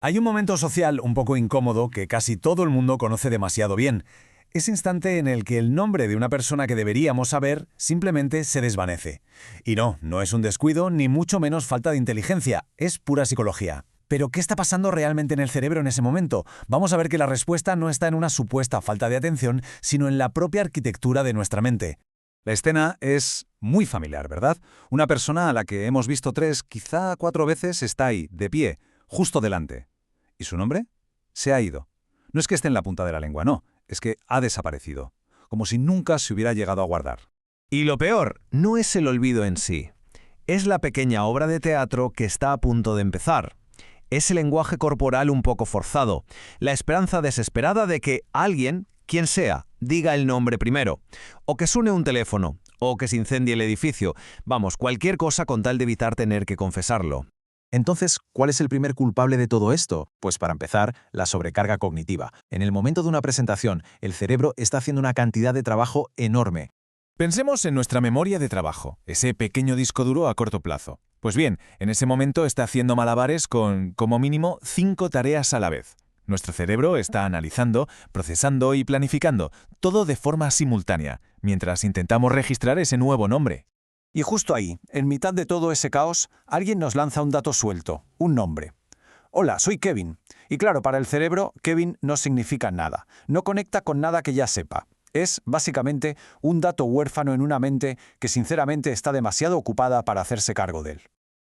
Hay un momento social un poco incómodo que casi todo el mundo conoce demasiado bien. Ese instante en el que el nombre de una persona que deberíamos saber simplemente se desvanece. Y no es un descuido ni mucho menos falta de inteligencia, es pura psicología. Pero, ¿qué está pasando realmente en el cerebro en ese momento? Vamos a ver que la respuesta no está en una supuesta falta de atención, sino en la propia arquitectura de nuestra mente. La escena es muy familiar, ¿verdad? Una persona a la que hemos visto 3, quizá 4 veces está ahí, de pie, justo delante. ¿Y su nombre? Se ha ido. No es que esté en la punta de la lengua, no, es que ha desaparecido, como si nunca se hubiera llegado a guardar. Y lo peor, no es el olvido en sí. Es la pequeña obra de teatro que está a punto de empezar. Es el lenguaje corporal un poco forzado, la esperanza desesperada de que alguien, quien sea, diga el nombre primero, o que suene un teléfono, o que se incendie el edificio, vamos, cualquier cosa con tal de evitar tener que confesarlo. Entonces, ¿cuál es el primer culpable de todo esto? Pues para empezar, la sobrecarga cognitiva. En el momento de una presentación, el cerebro está haciendo una cantidad de trabajo enorme. Pensemos en nuestra memoria de trabajo, ese pequeño disco duro a corto plazo. Pues bien, en ese momento está haciendo malabares con, como mínimo, 5 tareas a la vez. Nuestro cerebro está analizando, procesando y planificando, todo de forma simultánea, mientras intentamos registrar ese nuevo nombre. Y justo ahí, en mitad de todo ese caos, alguien nos lanza un dato suelto, un nombre. Hola, soy Kevin. Y claro, para el cerebro, Kevin no significa nada, no conecta con nada que ya sepa. Es, básicamente, un dato huérfano en una mente que sinceramente está demasiado ocupada para hacerse cargo de él.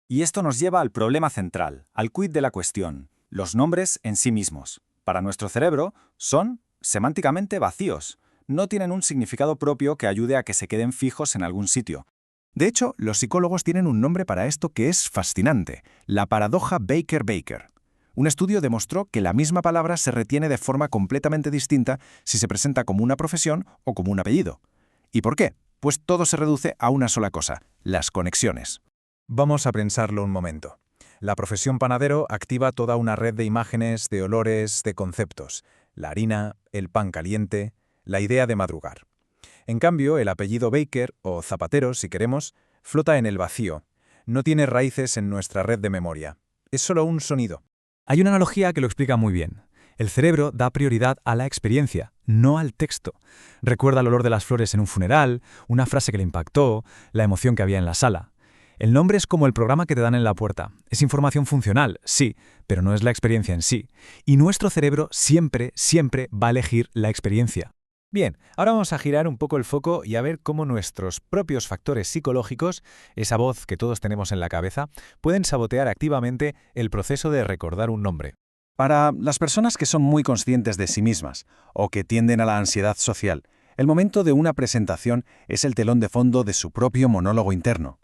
Y esto nos lleva al problema central, al quid de la cuestión, los nombres en sí mismos. Para nuestro cerebro, son semánticamente vacíos. No tienen un significado propio que ayude a que se queden fijos en algún sitio. De hecho, los psicólogos tienen un nombre para esto que es fascinante, la paradoja Baker-Baker. Un estudio demostró que la misma palabra se retiene de forma completamente distinta si se presenta como una profesión o como un apellido. ¿Y por qué? Pues todo se reduce a una sola cosa, las conexiones. Vamos a pensarlo un momento. La profesión panadero activa toda una red de imágenes, de olores, de conceptos. La harina, el pan caliente, la idea de madrugar. En cambio, el apellido Baker, o zapatero si queremos, flota en el vacío. No tiene raíces en nuestra red de memoria. Es solo un sonido. Hay una analogía que lo explica muy bien. El cerebro da prioridad a la experiencia, no al texto. Recuerda el olor de las flores en un funeral, una frase que le impactó, la emoción que había en la sala. El nombre es como el programa que te dan en la puerta. Es información funcional, sí, pero no es la experiencia en sí. Y nuestro cerebro siempre va a elegir la experiencia. Bien, ahora vamos a girar un poco el foco y a ver cómo nuestros propios factores psicológicos, esa voz que todos tenemos en la cabeza, pueden sabotear activamente el proceso de recordar un nombre. Para las personas que son muy conscientes de sí mismas o que tienden a la ansiedad social, el momento de una presentación es el telón de fondo de su propio monólogo interno.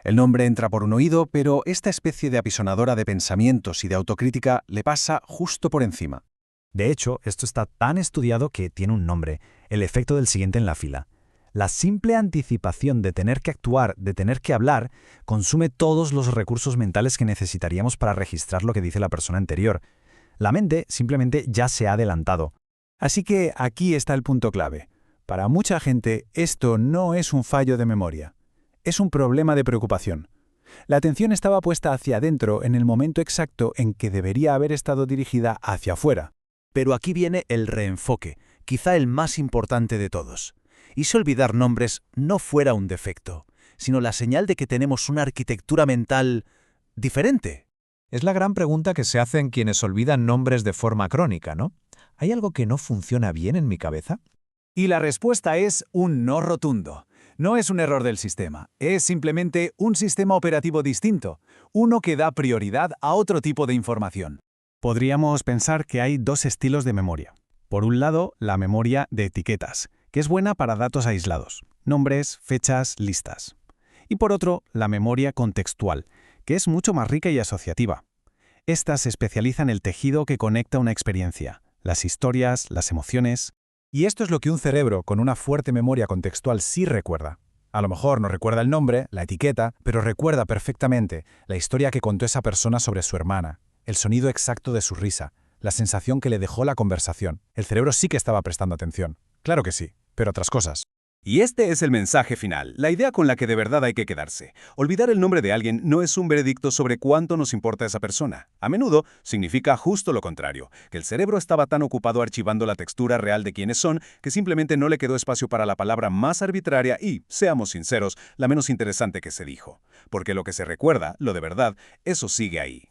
El nombre entra por un oído, pero esta especie de apisonadora de pensamientos y de autocrítica le pasa justo por encima. De hecho, esto está tan estudiado que tiene un nombre, el efecto del siguiente en la fila. La simple anticipación de tener que actuar, de tener que hablar, consume todos los recursos mentales que necesitaríamos para registrar lo que dice la persona anterior. La mente simplemente ya se ha adelantado. Así que aquí está el punto clave. Para mucha gente, esto no es un fallo de memoria. Es un problema de preocupación. La atención estaba puesta hacia adentro en el momento exacto en que debería haber estado dirigida hacia afuera. Pero aquí viene el reenfoque, quizá el más importante de todos. ¿Y si olvidar nombres no fuera un defecto, sino la señal de que tenemos una arquitectura mental diferente? Es la gran pregunta que se hacen quienes olvidan nombres de forma crónica, ¿no? ¿Hay algo que no funciona bien en mi cabeza? Y la respuesta es un no rotundo. No es un error del sistema, es simplemente un sistema operativo distinto, uno que da prioridad a otro tipo de información. Podríamos pensar que hay 2 estilos de memoria. Por un lado, la memoria de etiquetas, que es buena para datos aislados, nombres, fechas, listas. Y por otro, la memoria contextual, que es mucho más rica y asociativa. Esta se especializa en el tejido que conecta una experiencia, las historias, las emociones. Y esto es lo que un cerebro con una fuerte memoria contextual sí recuerda. A lo mejor no recuerda el nombre, la etiqueta, pero recuerda perfectamente la historia que contó esa persona sobre su hermana, el sonido exacto de su risa, la sensación que le dejó la conversación. El cerebro sí que estaba prestando atención. Claro que sí, pero otras cosas. Y este es el mensaje final, la idea con la que de verdad hay que quedarse. Olvidar el nombre de alguien no es un veredicto sobre cuánto nos importa esa persona. A menudo significa justo lo contrario, que el cerebro estaba tan ocupado archivando la textura real de quienes son que simplemente no le quedó espacio para la palabra más arbitraria y, seamos sinceros, la menos interesante que se dijo. Porque lo que se recuerda, lo de verdad, eso sigue ahí.